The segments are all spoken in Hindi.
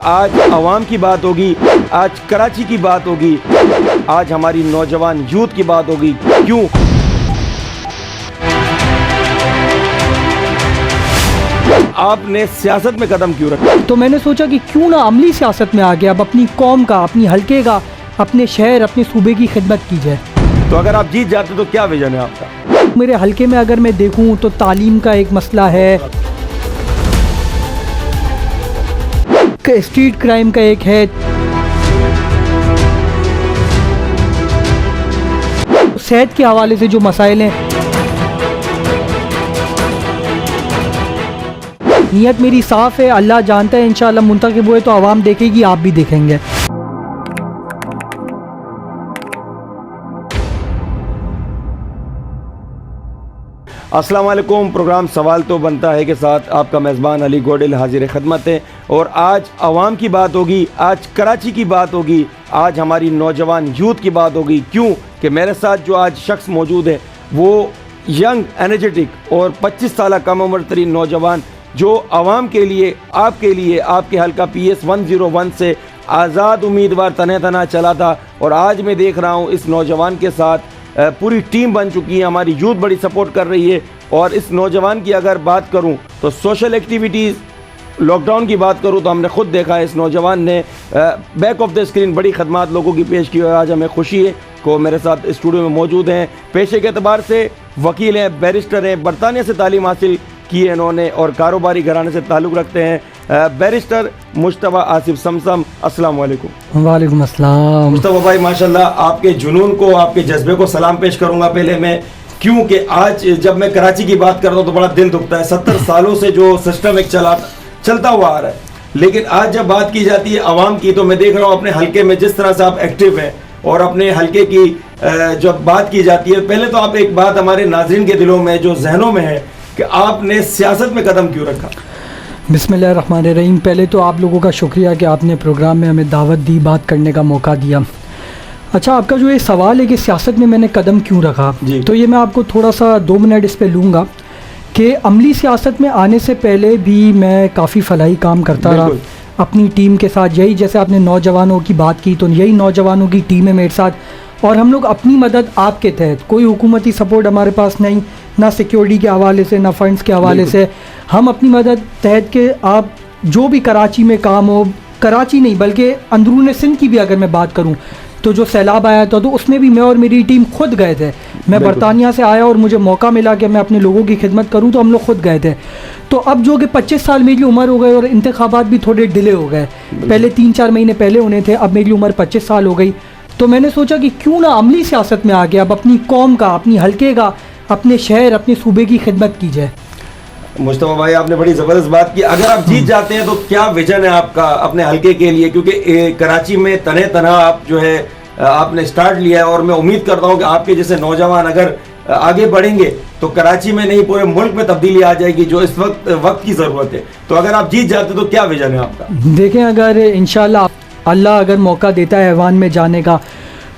आज अवाम की बात होगी, आज कराची की बात होगी, आज हमारी नौजवान यूथ की बात होगी। क्यों? आपने सियासत में कदम क्यों रखा? तो मैंने सोचा कि क्यों ना अमली सियासत में आ गया, अब अपनी कौम का, अपनी हलके का, अपने शहर, अपने सूबे की खिदमत की जाए। तो अगर आप जीत जाते तो क्या विजन है आपका? मेरे हलके में अगर मैं देखूं तो तालीम का एक मसला है, स्ट्रीट क्राइम का एक है, सेहत के हवाले से जो मसाइल हैं। नीयत मेरी साफ़ है, अल्लाह जानता है, इंशाअल्लाह मुंतखब हुए तो आवाम देखेगी, आप भी देखेंगे। अस्सलाम वालेकुम। प्रोग्राम सवाल तो बनता है के साथ आपका मेज़बान अली गोडिल हाजिर खिदमत है। और आज अवाम की बात होगी, आज कराची की बात होगी, आज हमारी नौजवान यूथ की बात होगी। क्यों कि मेरे साथ जो आज शख्स मौजूद है वो यंग, एनर्जेटिक और 25 साल कम उम्र तरीन नौजवान जो आवाम के लिए, आपके लिए, आपके हल्का PS 101 से आज़ाद उम्मीदवार तने तना चला था। और आज मैं देख रहा हूँ इस नौजवान के साथ पूरी टीम बन चुकी है, हमारी यूथ बड़ी सपोर्ट कर रही है। और इस नौजवान की अगर बात करूं तो सोशल एक्टिविटीज़, लॉकडाउन की बात करूं तो हमने खुद देखा है इस नौजवान ने बैक ऑफ द स्क्रीन बड़ी खदमात लोगों की पेश की। और आज हमें खुशी है को मेरे साथ स्टूडियो में मौजूद हैं। पेशे के अतबार से वकील हैं, बैरिस्टर हैं, बरतानिया से तालीम हासिल की है इन्होंने और कारोबारी घराने से ताल्लुक़ रखते हैं। बैरिस्टर मुश्तबा आसिफ समसम, अस्सलाम वालेकुम। वालेकुम अस्सलाम। मुश्तबा भाई, माशाल्लाह आपके जुनून को, आपके जज्बे को सलाम पेश करूंगा पहले मैं, क्योंकि आज जब मैं कराची की बात करता हूँ तो बड़ा दिल दुखता है। 70 सालों से जो सिस्टम एक चलता हुआ आ रहा है, लेकिन आज जब बात की जाती है आवाम की तो मैं देख रहा हूँ अपने हल्के में जिस तरह से आप एक्टिव हैं और अपने हल्के की जब बात की जाती है, पहले तो आप एक बात हमारे नाज़रीन के दिलों में, जो जहनों में है, कि आपने सियासत में कदम क्यों रखा? बिस्मिल्लाहिर्रहमानिर्रहीम। पहले तो आप लोगों का शुक्रिया कि आपने प्रोग्राम में हमें दावत दी, बात करने का मौका दिया। अच्छा, आपका जो ये सवाल है कि सियासत में मैंने कदम क्यों रखा, तो ये मैं आपको थोड़ा सा 2 मिनट इस पे लूँगा कि अमली सियासत में आने से पहले भी मैं काफ़ी फलाही काम करता रहा अपनी टीम के साथ। यही जैसे आपने नौजवानों की बात की तो यही नौजवानों की टीम है मेरे साथ, और हम लोग अपनी मदद आपके तहत, कोई हुकूमती सपोर्ट हमारे पास नहीं, ना सिक्योरिटी के हवाले से, ना फंड्स के हवाले से, हम अपनी मदद तहत के आप जो भी कराची में काम हो, कराची नहीं बल्कि अंदरून सिंध की भी अगर मैं बात करूं तो जो सैलाब आया था तो उसमें भी मैं और मेरी टीम खुद गए थे। मैं बरतानिया से आया और मुझे मौका मिला कि मैं अपने लोगों की खिदमत करूं तो हम लोग खुद गए थे। तो अब जो कि 25 साल मेरी उम्र हो गई और इंतखाबात भी थोड़े डिले हो गए, पहले 3-4 महीने पहले होने थे, अब मेरी उम्र 25 साल हो गई। तो मैंने सोचा कि क्यों ना अमली सियासत में आ गया, अब अपनी कौम का, अपनी हल्के का, अपने शहर, अपने सूबे की खिदमत की जाए। मुश्तबा भाई, आपने बड़ी ज़बरदस्त बात की। अगर आप जीत जाते हैं तो क्या विजन है आपका अपने हल्के के लिए? क्योंकि कराची में तने तना आप जो है आपने स्टार्ट लिया है और मैं उम्मीद करता हूं कि आपके जैसे नौजवान अगर आगे बढ़ेंगे तो कराची में नहीं पूरे मुल्क में तब्दीली आ जाएगी, जो इस वक्त की ज़रूरत है। तो अगर आप जीत जाते तो क्या विजन है आपका? देखें, अगर इंशाल्लाह अल्लाह अगर मौका देता है ऐवान में जाने का,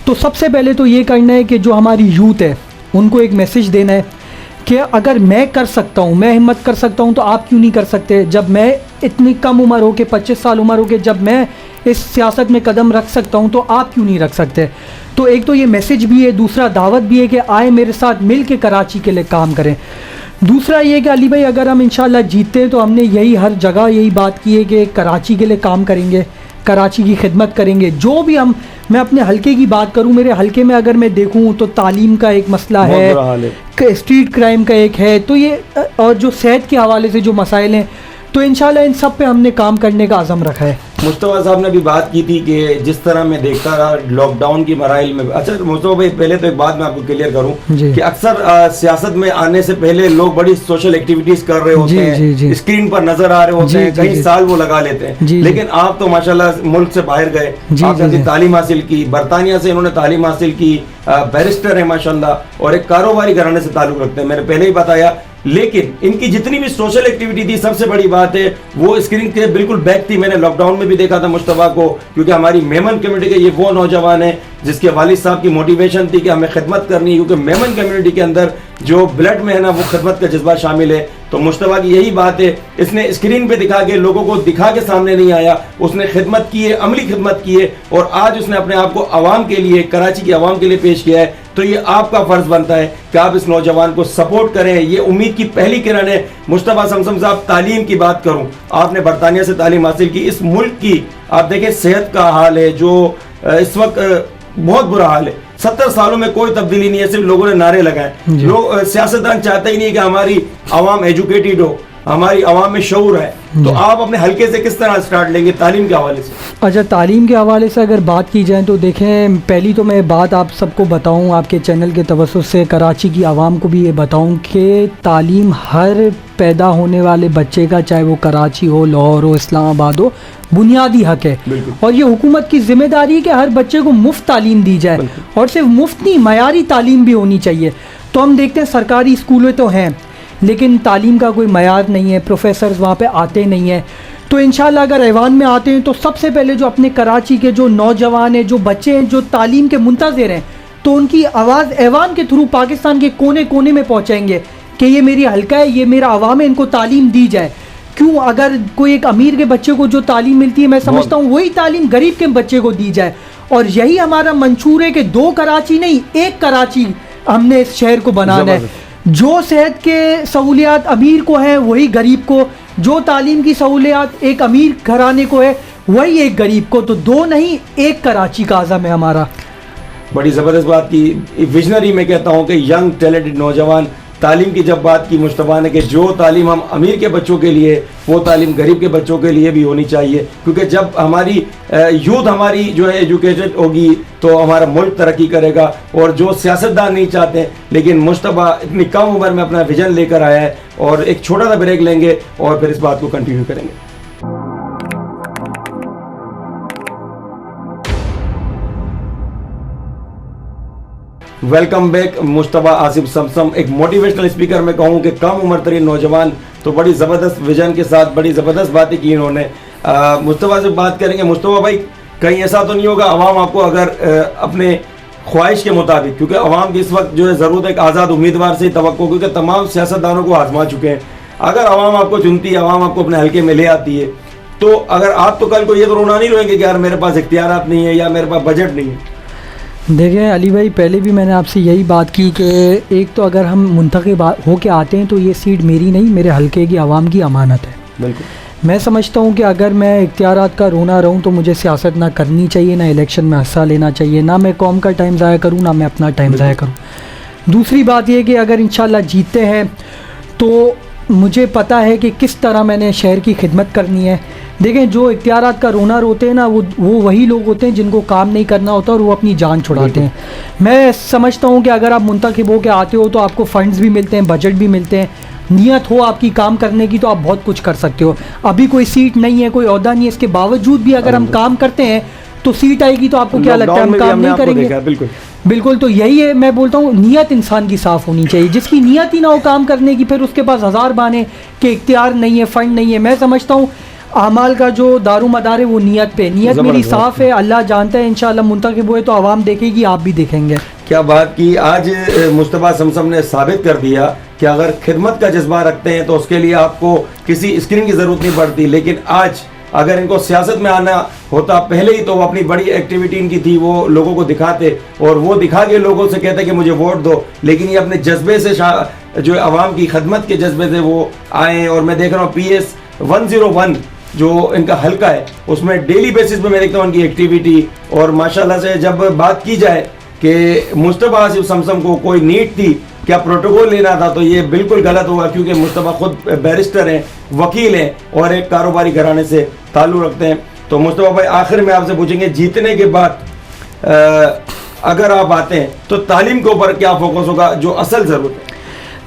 तो सबसे पहले तो ये करना है कि जो हमारी यूथ है उनको एक मैसेज देना है कि अगर मैं कर सकता हूँ, मैं हिम्मत कर सकता हूँ तो आप क्यों नहीं कर सकते। जब मैं इतनी कम उम्र हो के 25 साल उम्र हो के जब मैं इस सियासत में कदम रख सकता हूँ तो आप क्यों नहीं रख सकते। तो एक तो ये मैसेज भी है, दूसरा दावत भी है कि आए मेरे साथ मिल के कराची के लिए काम करें। दूसरा ये कि अली भाई, अगर हम इंशाल्लाह जीतते हैं तो हमने यही हर जगह यही बात की है कि कराची के लिए काम करेंगे, कराची की खिदमत करेंगे। जो भी मैं अपने हल्के की बात करूं, मेरे हल्के में अगर मैं देखूं तो तालीम का एक मसला है, स्ट्रीट क्राइम का एक है, तो ये और जो सेहत के हवाले से जो मसाइल हैं, तो इंशाल्लाह इन सब पे हमने काम करने का अज़म रखा है। मुश्तबा साहब ने भी बात की थी कि जिस तरह मैं देखता रहा लॉकडाउन की मराइल में। अच्छा मुश्तबा भाई, पहले तो एक बात मैं आपको क्लियर करूं कि अक्सर सियासत में आने से पहले लोग बड़ी सोशल एक्टिविटीज कर रहे होते हैं, स्क्रीन पर नजर आ रहे होते हैं, कई साल वो लगा लेते हैं, लेकिन आप तो माशाल्लाह मुल्क से बाहर गए, आपने तालीम हासिल की, बरतानिया से इन्होंने तालीम हासिल की, बैरिस्टर है माशाल्लाह और एक कारोबारी घराने से ताल्लुक रखते हैं, मैंने पहले ही बताया। लेकिन इनकी जितनी भी सोशल एक्टिविटी थी, सबसे बड़ी बात है वो स्क्रीन के बिल्कुल बैक थी। मैंने लॉकडाउन में भी देखा था मुश्तबा को, क्योंकि हमारी मेमन कम्युनिटी के ये वो नौजवान है जिसके वालिद साहब की मोटिवेशन थी कि हमें खिदमत करनी है, क्योंकि मेमन कम्युनिटी के अंदर जो ब्लड में है ना वो खिदमत का जज्बा शामिल है। तो मुश्तबा की यही बात है, इसने स्क्रीन पे दिखा के लोगों को दिखा के सामने नहीं आया, उसने खिदमत की है, अमली खिदमत की है और आज उसने अपने आप को आवाम के लिए, कराची की आवाम के लिए पेश किया है। तो ये आपका फर्ज बनता है कि आप इस नौजवान को सपोर्ट करें। ये उम्मीद की पहली किरण है। मुश्तबा समसम साहब, तालीम की बात करूं, आपने बरतानिया से तालीम हासिल की। इस मुल्क की आप देखें सेहत का हाल है जो इस वक्त बहुत बुरा हाल है। 70 सालों में कोई तब्दीली नहीं है, सिर्फ लोगों ने नारे लगाए। लोग, सियासतदान चाहते ही नहीं कि हमारी आवाम एजुकेटेड हो, हमारी आवाम में शऊर है। तो आप अपने हल्के से किस तरह स्टार्ट लेंगे तालीम के हवाले से? अच्छा, तालीम के हवाले से अगर बात की जाए तो देखें, पहली तो मैं बात आप सबको बताऊं, आपके चैनल के तवज्जुह से कराची की आवाम को भी ये बताऊं कि तालीम हर पैदा होने वाले बच्चे का, चाहे वो कराची हो, लाहौर हो, इस्लामाबाद हो, बुनियादी हक है। और ये हुकूमत की जिम्मेदारी है कि हर बच्चे को मुफ्त तालीम दी जाए, और सिर्फ मुफ्त नहीं, मयारी तालीम भी होनी चाहिए। तो हम देखते हैं सरकारी स्कूलें तो हैं लेकिन तालीम का कोई मयार नहीं है, प्रोफेसर्स वहाँ पे आते नहीं हैं। तो इंशाल्लाह अगर ऐवान में आते हैं तो सबसे पहले जो अपने कराची के जो नौजवान हैं, जो बच्चे हैं, जो तालीम के मुंतज़िर हैं, तो उनकी आवाज़ ऐवान के थ्रू पाकिस्तान के कोने कोने में पहुँचाएंगे कि ये मेरी हल्का है, ये मेरा अवाम है, इनको तालीम दी जाए। क्यों, अगर कोई एक अमीर के बच्चे को जो तालीम मिलती है, मैं समझता हूँ वही तालीम गरीब के बच्चे को दी जाए। और यही हमारा मंशूर है कि 2 कराची नहीं, 1 कराची हमने इस शहर को बनाना है। जो सेहत के सहूलियात अमीर को है वही गरीब को, जो तालीम की सहूलियात एक अमीर घराने को है वही एक गरीब को। तो 2 नहीं, 1 कराची का आज़म है हमारा। बड़ी ज़बरदस्त बात की। विजनरी में कहता हूँ कि यंग टैलेंटेड नौजवान, तालीम की जब बात की मुश्तबा ने कि जो तालीम हम अमीर के बच्चों के लिए, वो तालीम गरीब के बच्चों के लिए भी होनी चाहिए। क्योंकि जब हमारी यूथ हमारी जो है एजुकेटेड होगी तो हमारा मुल्क तरक्की करेगा। और जो सियासतदान नहीं चाहते, लेकिन मुश्तबा इतनी कम उम्र में अपना विजन लेकर आया है। और एक छोटा सा ब्रेक लेंगे और फिर इस बात को कंटिन्यू करेंगे। Welcome back. मुश्तबा आसिफ समसम, एक मोटिवेशनल स्पीकर मैं कहूँ कि कम उम्र तरीन नौजवान, तो बड़ी ज़बरदस्त विजन के साथ बड़ी ज़बरदस्त बातें की इन्होंने। मुश्तबा से बात करेंगे। मुश्तबा भाई, कहीं ऐसा तो नहीं होगा अवाम आपको अगर अपने ख्वाहिश के मुताबिक, क्योंकि अवाम की इस वक्त जो है ज़रूरत है एक आज़ाद उम्मीदवार से तवक्को, क्योंकि तमाम सियासतदानों को आजमा चुके हैं। अगर अवाम आपको चुनती है, अवाम आपको अपने हल्के में ले आती है, तो अगर आप तो कल को ये तो रोना नहीं रोएंगे कि यार मेरे पास इख्तियारात नहीं है या मेरे पास बजट नहीं है? देखें अली भाई, पहले भी मैंने आपसे यही बात की कि एक तो अगर हम मुंतखब हो के आते हैं तो ये सीट मेरी नहीं, मेरे हल्के की आवाम की अमानत है। बिल्कुल। मैं समझता हूँ कि अगर मैं इख्तियारात का रोना रहूँ तो मुझे सियासत ना करनी चाहिए, ना इलेक्शन में हिस्सा लेना चाहिए, ना मैं कौम का टाइम ज़ाया करूँ, ना मैं अपना टाइम ज़ाया करूँ। दूसरी बात यह कि अगर इंशाल्लाह जीतते हैं तो मुझे पता है कि किस तरह मैंने शहर की खिदमत करनी है। देखें, जो इख्तियारात का रोना रोते हैं ना, वो वही लोग होते हैं जिनको काम नहीं करना होता और वो अपनी जान छुड़ाते हैं। मैं समझता हूँ कि अगर आप मुंतखब हो के आते हो तो आपको फ़ंड्स भी मिलते हैं, बजट भी मिलते हैं, नीयत हो आपकी काम करने की तो आप बहुत कुछ कर सकते हो। अभी कोई सीट नहीं है, कोई ओहदा नहीं है, इसके बावजूद भी अगर हम काम करते हैं तो सीट आएगी तो आपको क्या लगता है हम काम नहीं करेंगे? बिल्कुल। तो यही है, मैं बोलता हूँ नीयत इंसान की साफ़ होनी चाहिए। जिसकी नीयत ही ना हो काम करने की, फिर उसके पास हज़ार बहाने कि इख्तियार नहीं है, फ़ंड नहीं है। मैं समझता हूँ आमाल का जो दारू मदार है वो नीयत पे, नीयत मेरी साफ़ है, अल्लाह जानता है। इंशाअल्लाह मुंतखब हुए तो आवाम देखेगी, आप भी देखेंगे। क्या बात की। आज मुश्तबा समसम ने साबित कर दिया कि अगर खिदमत का जज्बा रखते हैं तो उसके लिए आपको किसी स्क्रीन की ज़रूरत नहीं पड़ती। लेकिन आज अगर इनको सियासत में आना होता पहले ही, तो वो अपनी बड़ी एक्टिविटी इनकी थी, वो लोगों को दिखाते और वो दिखा के लोगों से कहते कि मुझे वोट दो। लेकिन ये अपने जज्बे से, जो अवाम की खदमत के जज्बे से वो आए। और मैं देख रहा हूँ PS 101 जो इनका हल्का है, उसमें डेली बेसिस पे मैं देखता हूँ उनकी एक्टिविटी। और माशाल्लाह से जब बात की जाए कि मुश्तबा आसिफ समसम को कोई नीड थी, क्या प्रोटोकॉल लेना था, तो ये बिल्कुल गलत होगा। क्योंकि मुश्तबा खुद बैरिस्टर हैं, वकील हैं और एक कारोबारी घराने से ताल्लुक़ रखते हैं। तो मुश्तबा भाई, आखिर में आपसे पूछेंगे, जीतने के बाद अगर आप आते हैं तो तालीम के ऊपर क्या फोकस होगा, जो असल ज़रूरत है?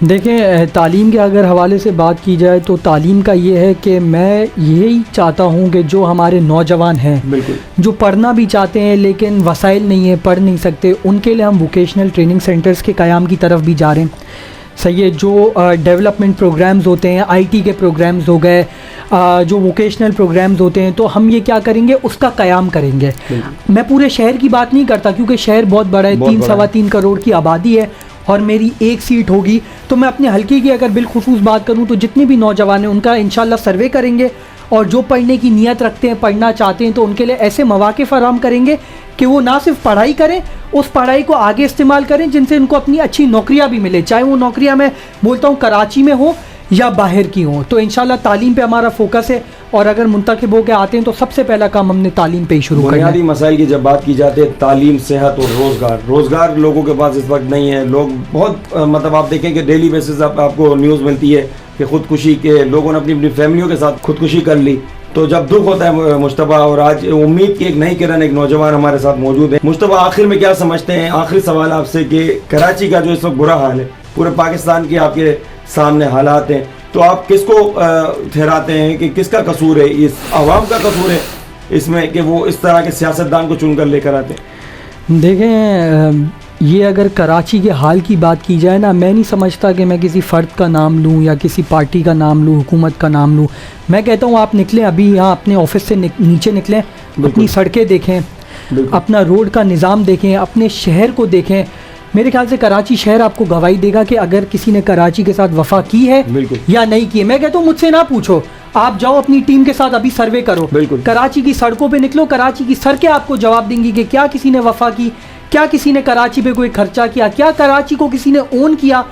देखें, तालीम के अगर हवाले से बात की जाए तो तालीम का ये है कि मैं यही चाहता हूँ कि जो हमारे नौजवान हैं, बिल्कुल, जो पढ़ना भी चाहते हैं लेकिन वसाइल नहीं है, पढ़ नहीं सकते, उनके लिए हम वोकेशनल ट्रेनिंग सेंटर्स के क़याम की तरफ भी जा रहे हैं। सही है, जो डेवलपमेंट प्रोग्राम्स होते हैं, IT के प्रोग्राम्स हो गए, जो वोकेशनल प्रोग्राम्स होते हैं, तो हम ये क्या करेंगे, उसका क़याम करेंगे। मैं पूरे शहर की बात नहीं करता क्योंकि शहर बहुत बड़ा है, 3 सवा 3 करोड़ की आबादी है और मेरी एक सीट होगी तो मैं अपने हलके की अगर बिलखुसूस बात करूं तो जितने भी नौजवान हैं उनका इंशाल्लाह सर्वे करेंगे, और जो पढ़ने की नीयत रखते हैं, पढ़ना चाहते हैं, तो उनके लिए ऐसे मौके फराहम करेंगे कि वो ना सिर्फ पढ़ाई करें, उस पढ़ाई को आगे इस्तेमाल करें जिनसे उनको अपनी अच्छी नौकरियां भी मिले, चाहे वो नौकरियां मैं बोलता हूँ कराची में हो या बाहर की हो। तो इंशाल्लाह तालीम पे हमारा फोकस है, और अगर मुंतखब होकर आते हैं तो सबसे पहला काम हमने तालीम पे ही शुरू करना है। बुनियादी मसाइल की जब बात की जाती है, तालीम, सेहत और रोज़गार लोगों के पास इस वक्त नहीं है। लोग बहुत मतलब आप देखें कि डेली बेसिस आपको न्यूज़ मिलती है कि खुदकुशी के लोगों ने अपनी अपनी फैमिलियों के साथ खुदकुशी कर ली। तो जब दुख होता है मुश्तबा, और आज उम्मीद की एक नई किरण, एक नौजवान हमारे साथ मौजूद है। मुश्तबा, आखिर में क्या समझते हैं, आखिरी सवाल आपसे, कि कराची का जो इस वक्त बुरा हाल है, पूरे पाकिस्तान की आपके सामने हालात हैं, तो आप किसको ठहराते हैं कि किसका कसूर है? इस आवाम का कसूर है इसमें कि वो इस तरह के सियासतदान को चुनकर लेकर आते हैं? देखें, ये अगर कराची के हाल की बात की जाए ना, मैं नहीं समझता कि मैं किसी फ़र्द का नाम लूँ या किसी पार्टी का नाम लूँ, हुकूमत का नाम लूँ। मैं कहता हूँ आप निकलें, अभी यहाँ अपने ऑफिस से नीचे निकलें, अपनी सड़कें देखें, अपना रोड का निज़ाम देखें, अपने शहर को देखें। मेरे ख्याल से कराची शहर आपको गवाही देगा कि अगर किसी ने कराची के साथ वफा की है या नहीं की है। मैं कहता हूँ मुझसे ना पूछो, आप जाओ अपनी टीम के साथ अभी सर्वे करो, कराची की सड़कों पे निकलो, कराची की सड़कें आपको जवाब देंगी कि क्या किसी ने वफा की, क्या किसी ने कराची पे कोई खर्चा किया, क्या कराची को किसी ने ओन किया।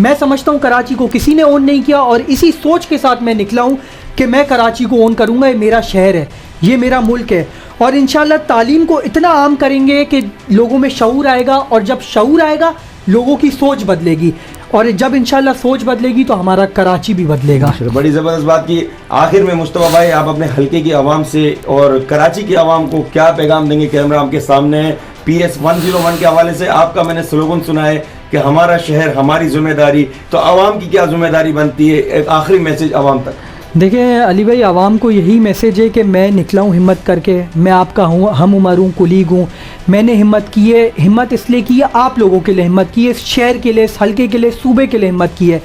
मैं समझता हूँ कराची को किसी ने ओन नहीं किया, और इसी सोच के साथ मैं निकला हूँ कि मैं कराची को ओन करूँगा। ये मेरा शहर है, ये मेरा मुल्क है, और इंशाल्लाह तालीम को इतना आम करेंगे कि लोगों में शऊर आएगा, और जब शऊर आएगा लोगों की सोच बदलेगी, और जब इंशाल्लाह सोच बदलेगी तो हमारा कराची भी बदलेगा। बड़ी ज़बरदस्त बात की। आखिर में मुश्तबा भाई, आप अपने हल्के की आवाम से और कराची की आवाम को क्या पैगाम देंगे? कैमरा आपके सामने है। PS 101 के हवाले से आपका मैंने स्लोगन सुना है कि हमारा शहर हमारी जिम्मेदारी, तो आवाम की क्या जिम्मेदारी बनती है? एक आखिरी मैसेज आवाम तक। देखिए अली भाई, आवाम को यही मैसेज है कि मैं निकला हूँ हिम्मत करके, मैं आपका हूँ, हम उम्र हूँ, कुलीग हूँ। मैंने हिम्मत की है, हिम्मत इसलिए की है आप लोगों के लिए हिम्मत की है, इस शहर के लिए, इस हल्के के लिए, सूबे के लिए हिम्मत की है।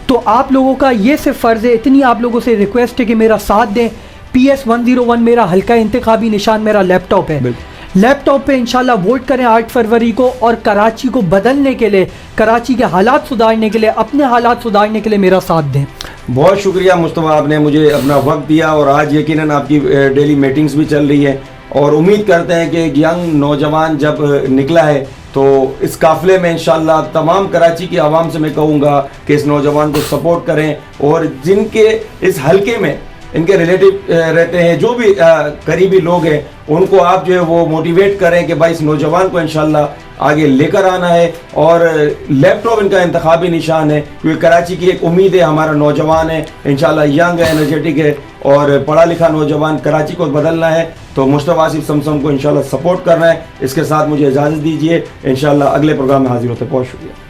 तो आप लोगों का ये सिर्फ फ़र्ज़ है, इतनी आप लोगों से रिक्वेस्ट है कि मेरा साथ दें। PS 101 मेरा हल्का इंतखाबी निशान, मेरा लैपटॉप है। लैपटॉप पे इंशाल्लाह वोट करें 8 फरवरी को, और कराची को बदलने के लिए, कराची के हालात सुधारने के लिए, अपने हालात सुधारने के लिए मेरा साथ दें। बहुत शुक्रिया मुस्तफ़ा, आपने मुझे अपना वक्त दिया, और आज यकीनन आपकी डेली मीटिंग्स भी चल रही है, और उम्मीद करते हैं कि एक यंग नौजवान जब निकला है तो इस काफ़िले में इंशाल्लाह तमाम कराची की आवाम से मैं कहूँगा कि इस नौजवान को सपोर्ट करें, और जिनके इस हल्के में इनके रिलेटिव रहते हैं, जो भी करीबी लोग हैं, उनको आप जो है वो मोटिवेट करें कि भाई इस नौजवान को इंशाल्लाह आगे लेकर आना है। और लैपटॉप इनका इंतखाबी निशान है, क्योंकि कराची की एक उम्मीद है, हमारा नौजवान है इंशाल्लाह, यंग है, एनर्जेटिक है, और पढ़ा लिखा नौजवान, कराची को बदलना है। तो मुश्तबा आसिफ समसम को इंशाल्लाह सपोर्ट करना है। इसके साथ मुझे इजाज़त दीजिए, इंशाल्लाह अगले प्रोग्राम में हाजिर होते हैं। बहुत शुक्रिया।